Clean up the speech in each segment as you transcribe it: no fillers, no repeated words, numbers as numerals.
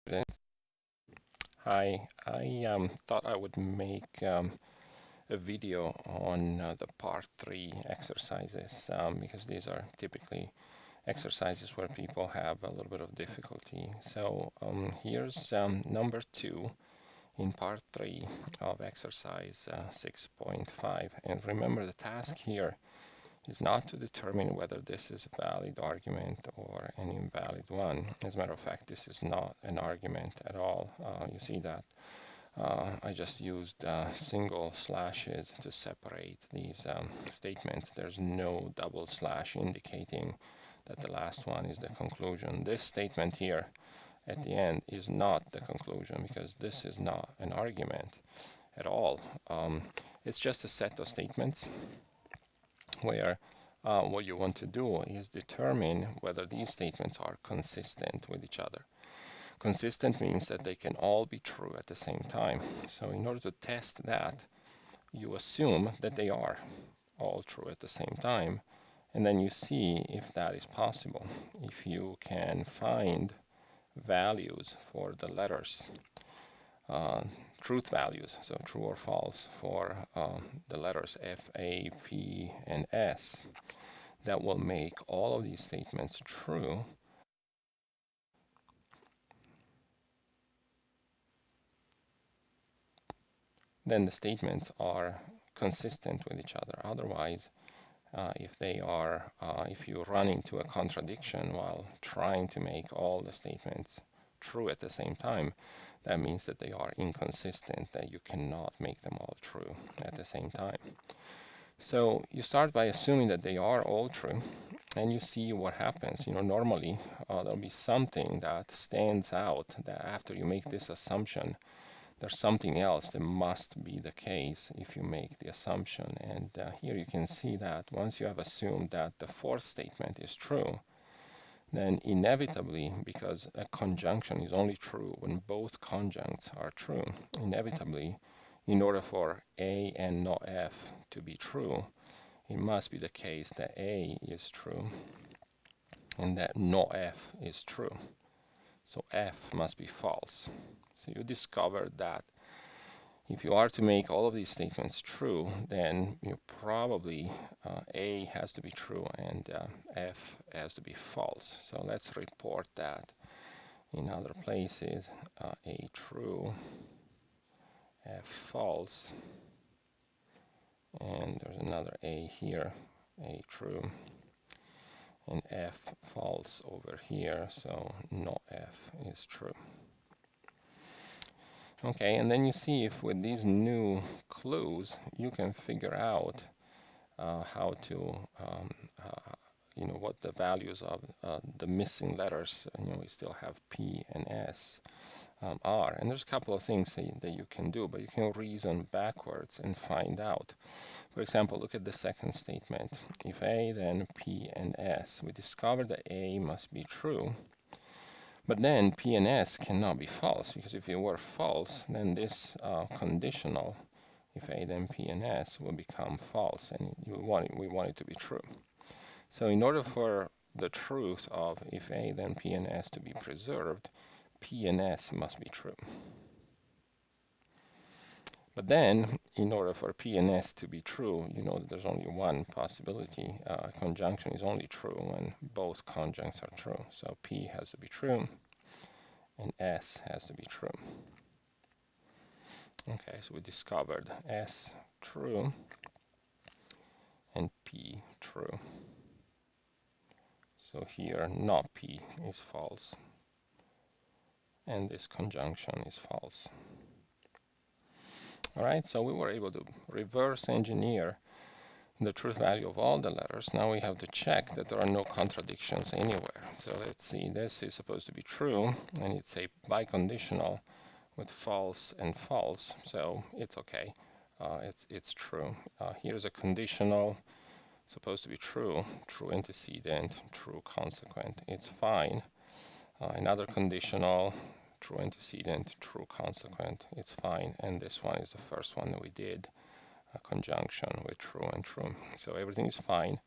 Students. Hi, I thought I would make a video on the part 3 exercises because these are typically exercises where people have a little bit of difficulty. So here's number 2 in part 3 of exercise 6.5. And remember, the task here is not to determine whether this is a valid argument or an invalid one. As a matter of fact, this is not an argument at all. You see that I just used single slashes to separate these statements. There's no double slash indicating that the last one is the conclusion. This statement here at the end is not the conclusion because this is not an argument at all. It's just a set of statements where what you want to do is determine whether these statements are consistent with each other. Consistent means that they can all be true at the same time. So in order to test that, you assume that they are all true at the same time, and then you see if that is possible. If you can find values for the letters, truth values, so true or false for the letters F, A, P, and S, that will make all of these statements true, then the statements are consistent with each other. Otherwise, if you run into a contradiction while trying to make all the statements true at the same time, that means that they are inconsistent, that you cannot make them all true at the same time. So you start by assuming that they are all true, and you see what happens. Normally there'll be something that stands out that after you make this assumption, there's something else that must be the case if you make the assumption. And here you can see that once you have assumed that the fourth statement is true, then inevitably, because a conjunction is only true when both conjuncts are true, inevitably, in order for A and not F to be true, it must be the case that A is true and that not F is true. So F must be false. So you discovered that if you are to make all of these statements true, then you probably A has to be true and F has to be false. So let's report that in other places. A true, F false, and there's another A here, A true, and F false over here, so not F is true. Okay, and then you see if with these new clues you can figure out how to, what the values of the missing letters, we still have P and S, are. And there's a couple of things that you can do, but you can reason backwards and find out. For example, look at the second statement. If A, then P and S. We discovered that A must be true. But then P and S cannot be false, because if it were false, then this conditional, if A then P and S, will become false, and we want it to be true. So in order for the truth of if A then P and S to be preserved, P and S must be true. But then, in order for P and S to be true, you know that there's only one possibility. Conjunction is only true when both conjuncts are true. So P has to be true, and S has to be true. Okay, so we discovered S true and P true. So here, not P is false, and this conjunction is false. All right, so we were able to reverse engineer the truth value of all the letters. Now we have to check that there are no contradictions anywhere. So let's see, this is supposed to be true, and it's a biconditional with false and false, so it's okay. It's true. Here's a conditional, supposed to be true, true antecedent, true consequent. It's fine. Another conditional, true antecedent, true consequent. It's fine. And this one is the first one that we did, a conjunction with true and true. So everything is fine.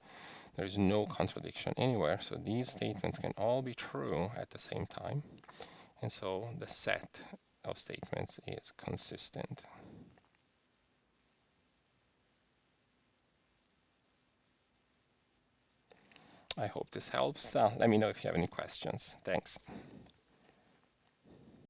There is no contradiction anywhere. So these statements can all be true at the same time. And so the set of statements is consistent. I hope this helps. Let me know if you have any questions. Thanks.